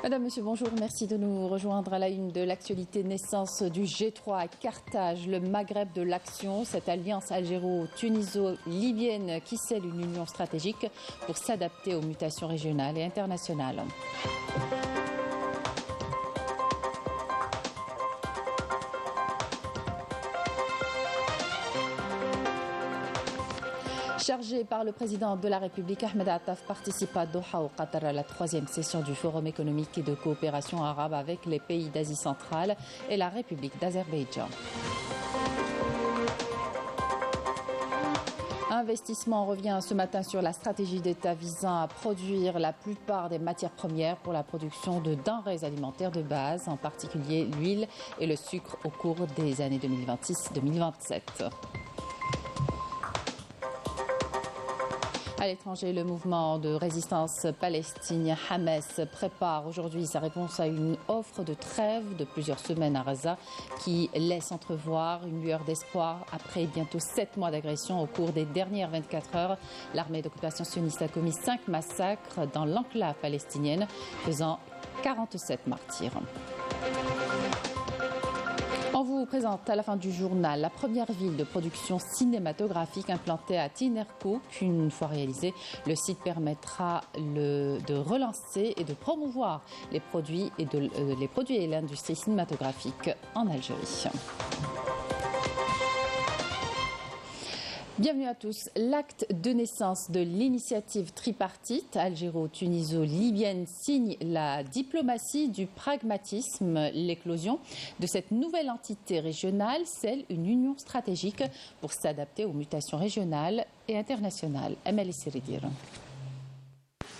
Madame, Monsieur, bonjour. Merci de nous rejoindre à la une de l'actualité. Naissance du G3 à Carthage, le Maghreb de l'action, cette alliance algéro-tuniso-libyenne qui scelle une union stratégique pour s'adapter aux mutations régionales et internationales. Chargé par le président de la République, Ahmed Attaf participe à Doha au Qatar à la 3e session du Forum économique et de coopération arabe avec les pays d'Asie centrale et la République d'Azerbaïdjan. Investissement revient ce matin sur la stratégie d'État visant à produire la plupart des matières premières pour la production de denrées alimentaires de base, en particulier l'huile et le sucre au cours des années 2026-2027. À l'étranger, le mouvement de résistance palestinien Hamas prépare aujourd'hui sa réponse à une offre de trêve de plusieurs semaines à Gaza qui laisse entrevoir une lueur d'espoir après bientôt 7 mois d'agression au cours des dernières 24 heures. L'armée d'occupation sioniste a commis 5 massacres dans l'enclave palestinienne, faisant 47 martyrs. On vous présente à la fin du journal la première ville de production cinématographique implantée à Tinercook. Une fois réalisé, le site permettra de relancer et de promouvoir les produits et l'industrie cinématographique en Algérie. Bienvenue à tous. L'acte de naissance de l'initiative tripartite algéro-tuniso-libyenne signe la diplomatie du pragmatisme. L'éclosion de cette nouvelle entité régionale scelle une union stratégique pour s'adapter aux mutations régionales et internationales. Amélie Siridir.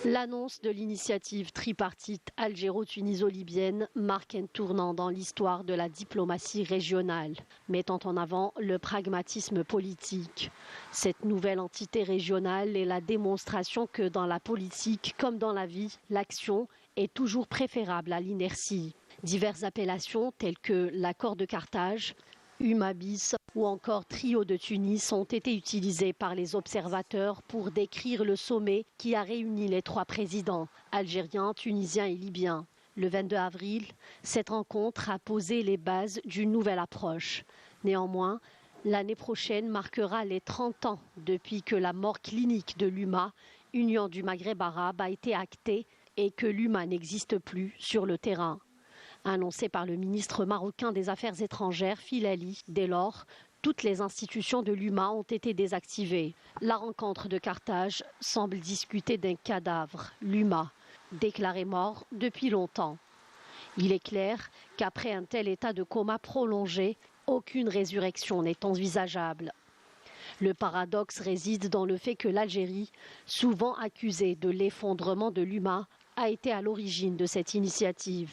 L'annonce de l'initiative tripartite algéro-tuniso-libyenne marque un tournant dans l'histoire de la diplomatie régionale, mettant en avant le pragmatisme politique. Cette nouvelle entité régionale est la démonstration que dans la politique comme dans la vie, l'action est toujours préférable à l'inertie. Diverses appellations telles que l'accord de Carthage, Umabis ou encore Trio de Tunis ont été utilisés par les observateurs pour décrire le sommet qui a réuni les 3 présidents, algériens, tunisiens et libyens. Le 22 avril, cette rencontre a posé les bases d'une nouvelle approche. Néanmoins, l'année prochaine marquera les 30 ans depuis que la mort clinique de l'UMA, Union du Maghreb arabe, a été actée et que l'UMA n'existe plus sur le terrain. Annoncé par le ministre marocain des Affaires étrangères, Filali, dès lors, toutes les institutions de l'UMA ont été désactivées. La rencontre de Carthage semble discuter d'un cadavre, l'UMA, déclaré mort depuis longtemps. Il est clair qu'après un tel état de coma prolongé, aucune résurrection n'est envisageable. Le paradoxe réside dans le fait que l'Algérie, souvent accusée de l'effondrement de l'UMA, a été à l'origine de cette initiative,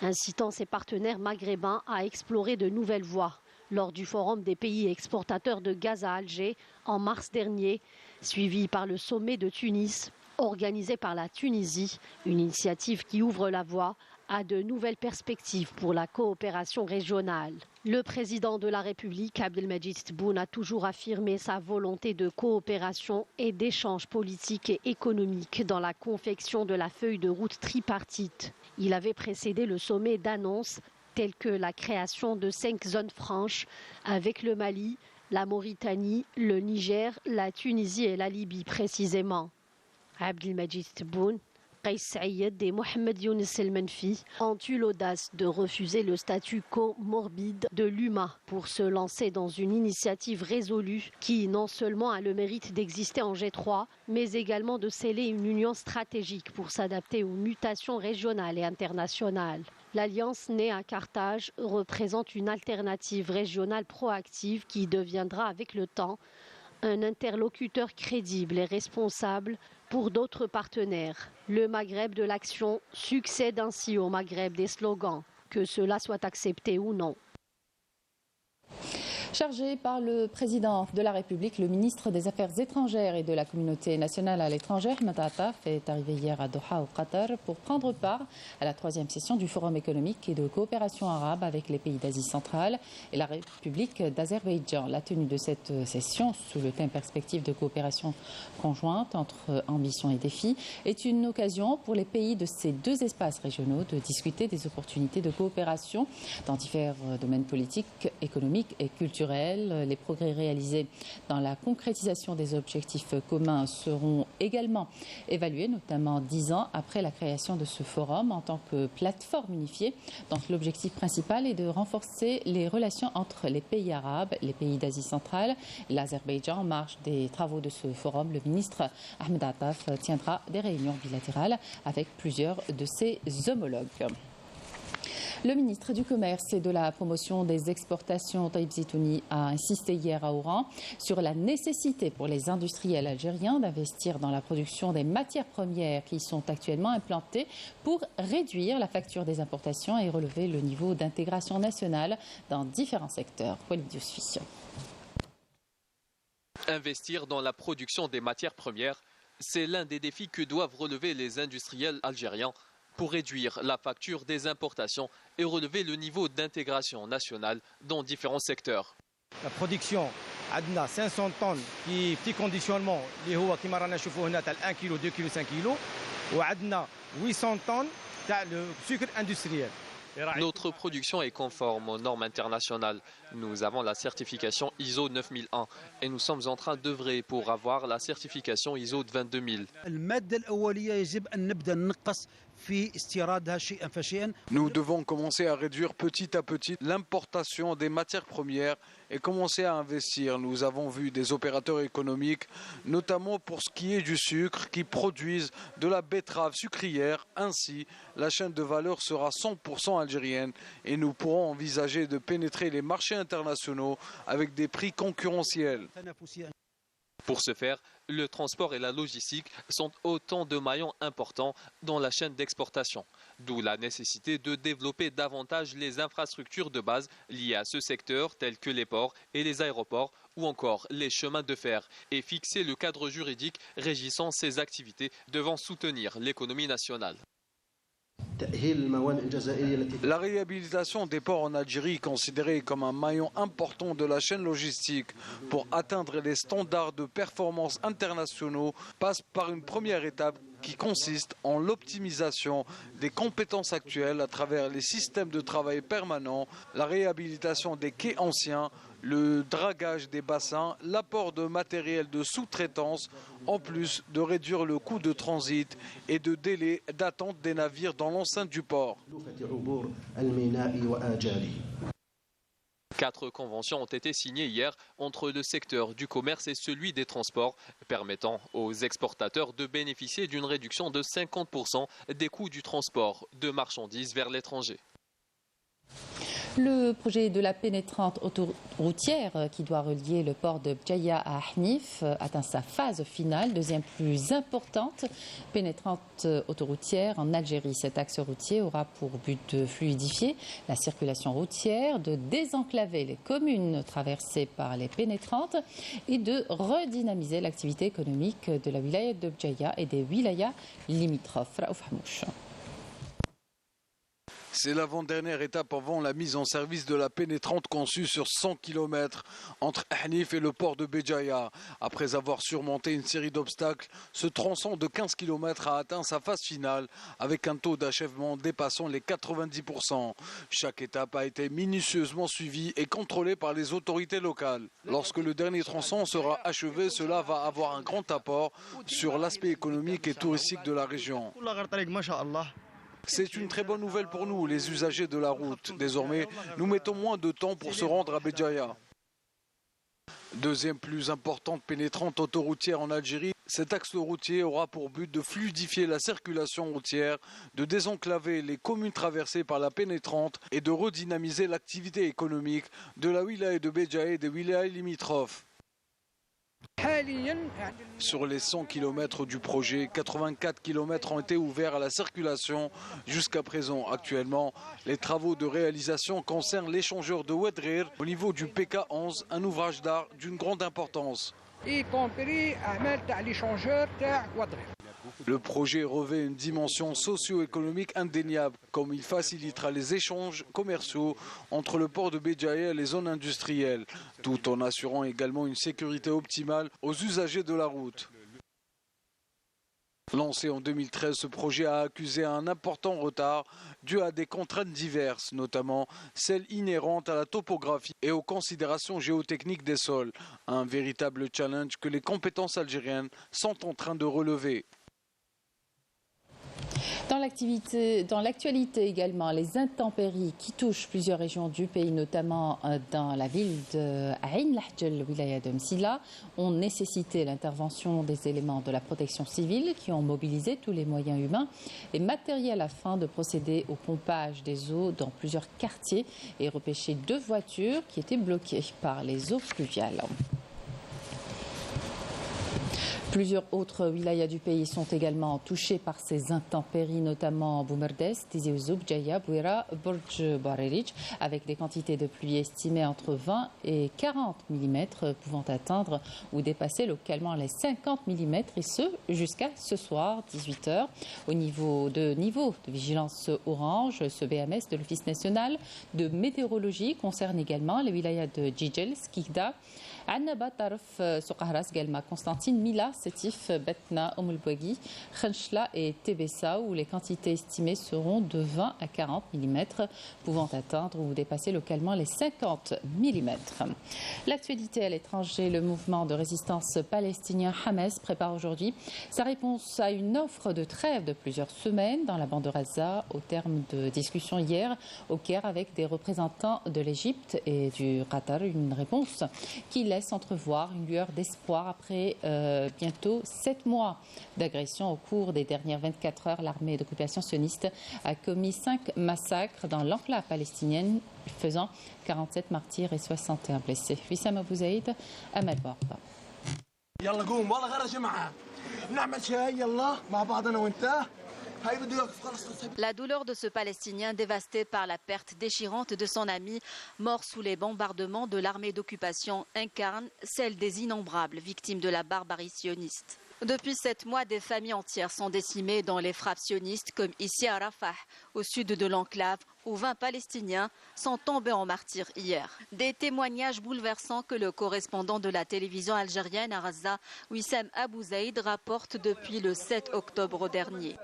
incitant ses partenaires maghrébins à explorer de nouvelles voies. Lors du forum des pays exportateurs de gaz à Alger en mars dernier, suivi par le sommet de Tunis, organisé par la Tunisie, une initiative qui ouvre la voie à de nouvelles perspectives pour la coopération régionale. Le président de la République, Abdelmadjid Tebboune, a toujours affirmé sa volonté de coopération et d'échanges politiques et économiques dans la confection de la feuille de route tripartite. Il avait précédé le sommet d'annonces telles que la création de 5 zones franches avec le Mali, la Mauritanie, le Niger, la Tunisie et la Libye précisément. Abdelmadjid Tebboune, Qais Saïed et Mohamed Younes El Menfi ont eu l'audace de refuser le statu quo morbide de l'UMA pour se lancer dans une initiative résolue qui non seulement a le mérite d'exister en G3, mais également de sceller une union stratégique pour s'adapter aux mutations régionales et internationales. L'alliance née à Carthage représente une alternative régionale proactive qui deviendra avec le temps un interlocuteur crédible et responsable pour d'autres partenaires. Le Maghreb de l'action succède ainsi au Maghreb des slogans, que cela soit accepté ou non. Chargé par le président de la République, le ministre des Affaires étrangères et de la communauté nationale à l'étranger, Ahmed Attaf, est arrivé hier à Doha, au Qatar, pour prendre part à la 3e session du Forum économique et de coopération arabe avec les pays d'Asie centrale et la République d'Azerbaïdjan. La tenue de cette session, sous le thème perspective de coopération conjointe entre ambition et défis, est une occasion pour les pays de ces deux espaces régionaux de discuter des opportunités de coopération dans divers domaines politiques, économiques et culturels. Les progrès réalisés dans la concrétisation des objectifs communs seront également évalués, notamment 10 ans après la création de ce forum en tant que plateforme unifiée. Donc l'objectif principal est de renforcer les relations entre les pays arabes, les pays d'Asie centrale et l'Azerbaïdjan. En marge des travaux de ce forum, le ministre Ahmed Attaf tiendra des réunions bilatérales avec plusieurs de ses homologues. Le ministre du Commerce et de la Promotion des exportations, Taïb Zitouni, a insisté hier à Oran sur la nécessité pour les industriels algériens d'investir dans la production des matières premières qui sont actuellement implantées pour réduire la facture des importations et relever le niveau d'intégration nationale dans différents secteurs. Walid Yousfi. Investir dans la production des matières premières, c'est l'un des défis que doivent relever les industriels algériens pour réduire la facture des importations et relever le niveau d'intégration nationale dans différents secteurs. La production, on a 500 tonnes qui petit conditionnement, qui est 1 kg, 2 kg, 5 kg, et on a 800 tonnes de sucre industriel. Notre production est conforme aux normes internationales. Nous avons la certification ISO 9001 et nous sommes en train d'œuvrer pour avoir la certification ISO 22000. Nous devons commencer à réduire petit à petit l'importation des matières premières et commencer à investir. Nous avons vu des opérateurs économiques, notamment pour ce qui est du sucre, qui produisent de la betterave sucrière. Ainsi, la chaîne de valeur sera 100% algérienne et nous pourrons envisager de pénétrer les marchés internationaux avec des prix concurrentiels. Pour ce faire, le transport et la logistique sont autant de maillons importants dans la chaîne d'exportation. D'où la nécessité de développer davantage les infrastructures de base liées à ce secteur, telles que les ports et les aéroports ou encore les chemins de fer, et fixer le cadre juridique régissant ces activités devant soutenir l'économie nationale. La réhabilitation des ports en Algérie, considérée comme un maillon important de la chaîne logistique pour atteindre les standards de performance internationaux, passe par une première étape qui consiste en l'optimisation des compétences actuelles à travers les systèmes de travail permanents, la réhabilitation des quais anciens, le dragage des bassins, l'apport de matériel de sous-traitance, en plus de réduire le coût de transit et de délai d'attente des navires dans l'enceinte du port. 4 conventions ont été signées hier entre le secteur du commerce et celui des transports, permettant aux exportateurs de bénéficier d'une réduction de 50% des coûts du transport de marchandises vers l'étranger. Le projet de la pénétrante autoroutière qui doit relier le port de Bjaïa à Ahnif atteint sa phase finale, deuxième plus importante pénétrante autoroutière en Algérie. Cet axe routier aura pour but de fluidifier la circulation routière, de désenclaver les communes traversées par les pénétrantes et de redynamiser l'activité économique de la wilaya de Bjaïa et des wilayas limitrophes. Raouf Hamouch. C'est l'avant-dernière étape avant la mise en service de la pénétrante conçue sur 100 km entre Ahnif et le port de Béjaïa. Après avoir surmonté une série d'obstacles, ce tronçon de 15 km a atteint sa phase finale avec un taux d'achèvement dépassant les 90%. Chaque étape a été minutieusement suivie et contrôlée par les autorités locales. Lorsque le dernier tronçon sera achevé, cela va avoir un grand apport sur l'aspect économique et touristique de la région. C'est une très bonne nouvelle pour nous, les usagers de la route. Désormais, nous mettons moins de temps pour se rendre à Béjaïa. Deuxième plus importante pénétrante autoroutière en Algérie, cet axe routier aura pour but de fluidifier la circulation routière, de désenclaver les communes traversées par la pénétrante et de redynamiser l'activité économique de la wilaya de Béjaïa et des wilayas limitrophes. Sur les 100 km du projet, 84 km ont été ouverts à la circulation jusqu'à présent. Actuellement, les travaux de réalisation concernent l'échangeur de Ouadrir au niveau du PK11, un ouvrage d'art d'une grande importance. y compris l'échangeur de Ouadrir. Le projet revêt une dimension socio-économique indéniable, comme il facilitera les échanges commerciaux entre le port de Béjaïa et les zones industrielles, tout en assurant également une sécurité optimale aux usagers de la route. Lancé en 2013, ce projet a accusé un important retard dû à des contraintes diverses, notamment celles inhérentes à la topographie et aux considérations géotechniques des sols. Un véritable challenge que les compétences algériennes sont en train de relever. Dans l'actualité également, les intempéries qui touchent plusieurs régions du pays, notamment dans la ville de Ain Lahjel, wilaya de Msila, ont nécessité l'intervention des éléments de la protection civile qui ont mobilisé tous les moyens humains et matériels afin de procéder au pompage des eaux dans plusieurs quartiers et repêcher 2 voitures qui étaient bloquées par les eaux pluviales. Plusieurs autres wilayas du pays sont également touchés par ces intempéries, notamment Boumerdes, Tizi Ouzou, Bjaïa, Bouira, Borj Barerij, avec des quantités de pluie estimées entre 20 et 40 mm, pouvant atteindre ou dépasser localement les 50 mm, et ce jusqu'à ce soir, 18h. Au niveau de vigilance orange, ce BMS de l'Office national de météorologie concerne également les wilayas de Djidjel, Skikda, Annaba, Tarf, Soukahras, Galma, Constantine, Mila, Sétif, Betna, Oumulbouagui, Khenchla et Tébessa, où les quantités estimées seront de 20 à 40 mm, pouvant atteindre ou dépasser localement les 50 mm. L'actualité à l'étranger, le mouvement de résistance palestinien Hamas prépare aujourd'hui sa réponse à une offre de trêve de plusieurs semaines dans la bande de Gaza, au terme de discussions hier au Caire avec des représentants de l'Égypte et du Qatar. Une réponse qui laisse entrevoir une lueur d'espoir après bientôt 7 mois d'agression. Au cours des dernières 24 heures, l'armée d'occupation sioniste a commis 5 massacres dans l'enclave palestinienne, faisant 47 martyrs et 61 blessés. Wissam Abou Zaïd, Amal Borba. La douleur de ce Palestinien dévasté par la perte déchirante de son ami, mort sous les bombardements de l'armée d'occupation, incarne celle des innombrables victimes de la barbarie sioniste. Depuis 7 mois, des familles entières sont décimées dans les frappes sionistes, comme ici à Rafah, au sud de l'enclave, où 20 Palestiniens sont tombés en martyrs hier. Des témoignages bouleversants que le correspondant de la télévision algérienne à Gaza, Wissam Abou Zaïd, rapporte depuis le 7 octobre dernier.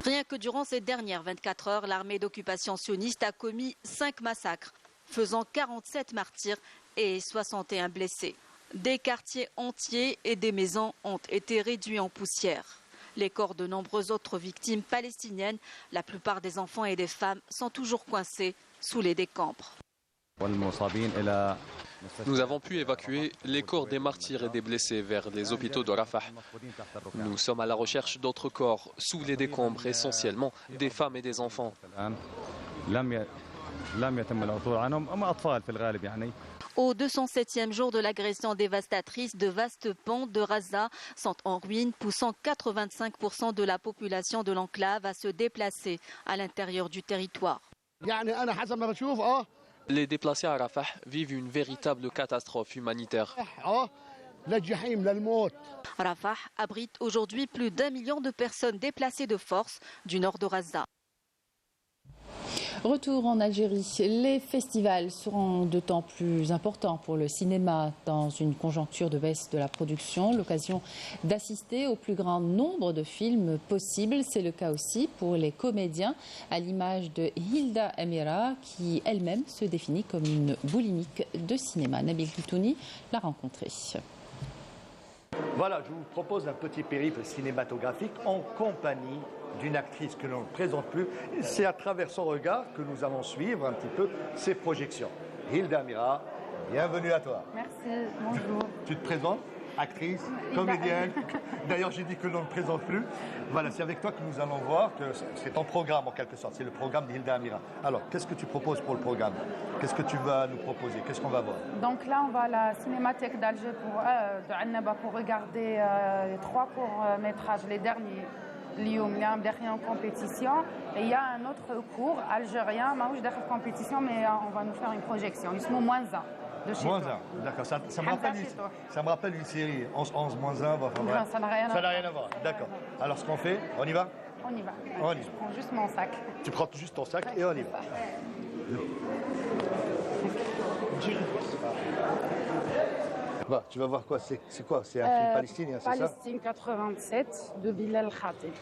Rien que durant ces dernières 24 heures, l'armée d'occupation sioniste a commis 5 massacres, faisant 47 martyrs et 61 blessés. Des quartiers entiers et des maisons ont été réduits en poussière. Les corps de nombreuses autres victimes palestiniennes, la plupart des enfants et des femmes, sont toujours coincés sous les décombres. Nous avons pu évacuer les corps des martyrs et des blessés vers les hôpitaux de Rafah. Nous sommes à la recherche d'autres corps sous les décombres, essentiellement des femmes et des enfants. Au 207e jour de l'agression dévastatrice, de vastes ponts de Gaza sont en ruine, poussant 85% de la population de l'enclave à se déplacer à l'intérieur du territoire. Les déplacés à Rafah vivent une véritable catastrophe humanitaire. Rafah abrite aujourd'hui plus d'1 million de personnes déplacées de force du nord de Gaza. Retour en Algérie. Les festivals seront d'autant plus importants pour le cinéma dans une conjoncture de baisse de la production. L'occasion d'assister au plus grand nombre de films possible. C'est le cas aussi pour les comédiens, à l'image de Hilda Amira, qui elle-même se définit comme une boulimique de cinéma. Nabil Koutouni l'a rencontrée. Voilà, je vous propose un petit périple cinématographique en compagnie d'une actrice que l'on ne présente plus. C'est à travers son regard que nous allons suivre un petit peu ses projections. Hilda Amira, bienvenue à toi. Merci, bonjour. Tu te présentes? actrice, comédienne. D'ailleurs, j'ai dit que l'on ne présente plus. Voilà, c'est avec toi que nous allons voir, que c'est ton programme en quelque sorte, c'est le programme d'Hilda Amira. Alors, qu'est-ce que tu proposes pour le programme? Qu'est-ce que tu vas nous proposer? Qu'est-ce qu'on va voir? Donc là, on va à la Cinémathèque d'Alger de Annaba pour regarder les 3 courts-métrages, les derniers. اليوم اللي عم داخلين en compétition et il y a un autre cours algérien ماهوش داخل compétition mais on va nous faire une projection اسمه moins 1 de chez Moins toi. 1, d'accord. Ça me rappelle une série, 11-11, moins 1. Non, ça n'a rien à voir. D'accord. Alors ce qu'on fait, on y va? On y va. On y va. Je prends juste mon sac. Tu prends juste ton sac et on y va. Bah, tu vas voir quoi? C'est quoi? C'est un film palestinien, c'est ça? Palestine 87 de Bilal Khatib.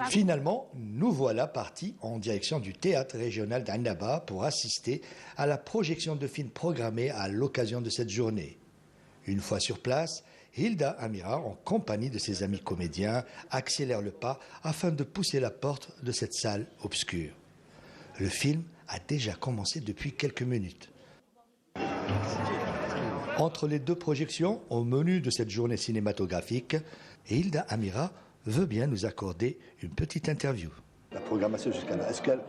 Finalement, nous voilà partis en direction du théâtre régional d'Annaba pour assister à la projection de films programmés à l'occasion de cette journée. Une fois sur place, Hilda Amira, en compagnie de ses amis comédiens, accélère le pas afin de pousser la porte de cette salle obscure. Le film a déjà commencé depuis quelques minutes. Entre les 2 projections, au menu de cette journée cinématographique, Hilda Amira veut bien nous accorder une petite interview. La programmation jusqu'à là, est-ce qu'elle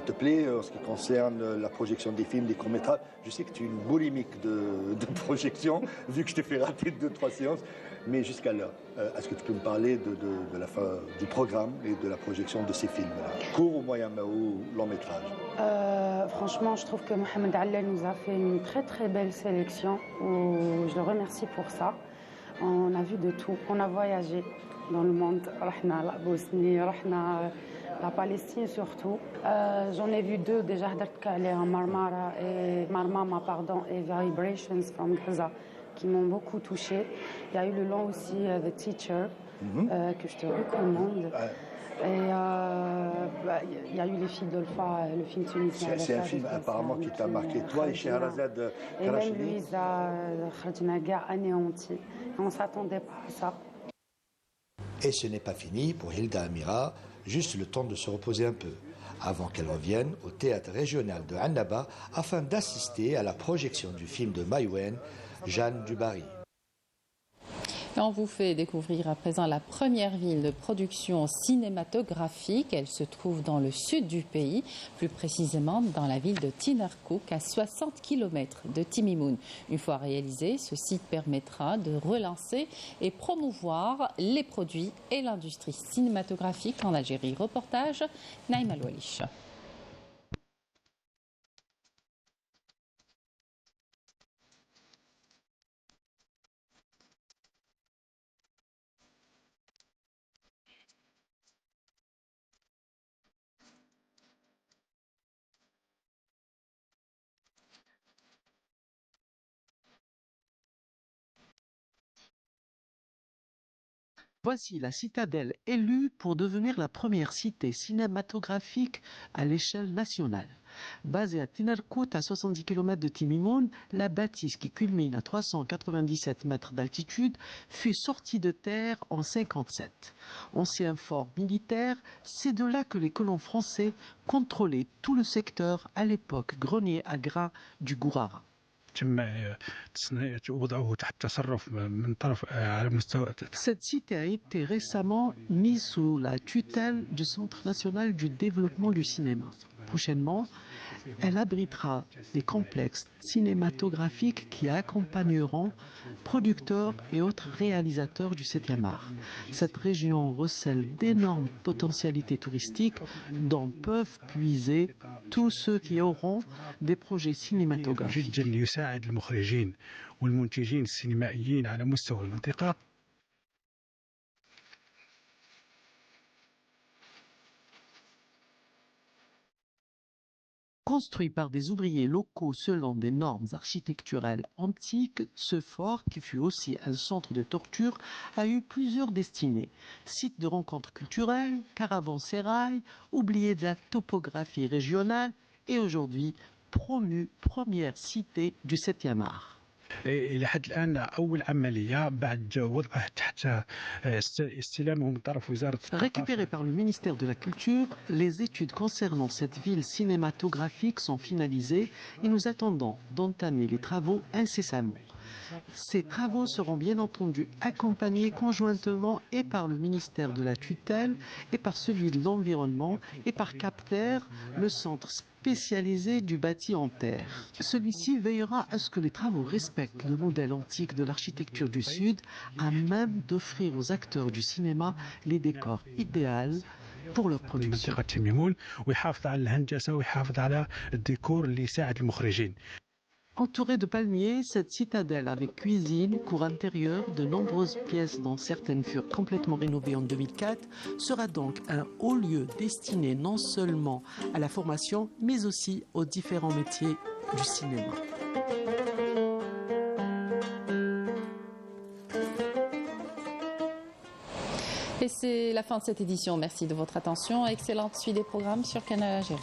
te plaît en ce qui concerne la projection des films, des courts-métrages? Je sais que tu es une boulimique de projection, vu que je t'ai fait rater 2-3 séances, mais jusqu'à là, est-ce que tu peux me parler de la fin du programme et de la projection de ces films-là, court ou moyen ou long métrage? Franchement, je trouve que Mohamed Allel nous a fait une très très belle sélection. Je le remercie pour ça. On a vu de tout. On a voyagé dans le monde. Rahna la Bosnie, rahna la Palestine surtout. J'en ai vu 2 déjà, Marmara et Marmama pardon et Vibrations from Gaza qui m'ont beaucoup touchée. Il y a eu le long aussi The Teacher que je te recommande. Et il y a eu Les Filles d'Olfa, le film tunisien. C'est un film apparemment qui t'a marqué, toi et Scheherazade Karacheli. Et même Karacheli. Louisa Khadjinaga anéantie. On ne s'attendait pas à ça. Et ce n'est pas fini pour Hilda Amira, juste le temps de se reposer un peu, avant qu'elle revienne au théâtre régional de Annaba afin d'assister à la projection du film de Maïwen, Jeanne du Barry. Et on vous fait découvrir à présent la première ville de production cinématographique. Elle se trouve dans le sud du pays, plus précisément dans la ville de Tinerkouk, à 60 km de Timimoun. Une fois réalisé, ce site permettra de relancer et promouvoir les produits et l'industrie cinématographique en Algérie. Reportage Naïm Al-Walish. Voici la citadelle élue pour devenir la première cité cinématographique à l'échelle nationale. Basée à Tinerkout, à 70 km de Timimoun, la bâtisse qui culmine à 397 mètres d'altitude fut sortie de terre en 1957. Ancien fort militaire, c'est de là que les colons français contrôlaient tout le secteur, à l'époque grenier à grains du Gourara. Cette cité a été récemment mise sous la tutelle du Centre national du développement du cinéma. Prochainement, elle abritera des complexes cinématographiques qui accompagneront producteurs et autres réalisateurs du 7e art. Cette région recèle d'énormes potentialités touristiques dont peuvent puiser tous ceux qui auront des projets cinématographiques. Construit par des ouvriers locaux selon des normes architecturales antiques, ce fort, qui fut aussi un centre de torture, a eu plusieurs destinées. Site de rencontres culturelles, caravansérail, oublié de la topographie régionale et aujourd'hui promu première cité du 7e art. إلى حد الآن أول عملية بعد وضعه تحت استلامه من طرف وزارة الثقافة. Récupéré par le ministère de la Culture, les études concernant cette ville cinématographique sont finalisées et nous attendons d'entamer les travaux incessamment. Ces travaux seront bien entendu accompagnés conjointement et par le ministère de la tutelle et par celui de l'environnement et par CAPTER, le centre spécialisé du bâti en terre. Celui-ci veillera à ce que les travaux respectent le modèle antique de l'architecture du Sud, à même d'offrir aux acteurs du cinéma les décors idéaux pour leur production. منطقة تيميمون ويحافظ على الهندسة ويحافظ على الديكور اللي يساعد المخرجين. Entourée de palmiers, cette citadelle avec cuisine, cour intérieure, de nombreuses pièces dont certaines furent complètement rénovées en 2004, sera donc un haut lieu destiné non seulement à la formation, mais aussi aux différents métiers du cinéma. Et c'est la fin de cette édition. Merci de votre attention. Excellente suite des programmes sur Canal Algérie.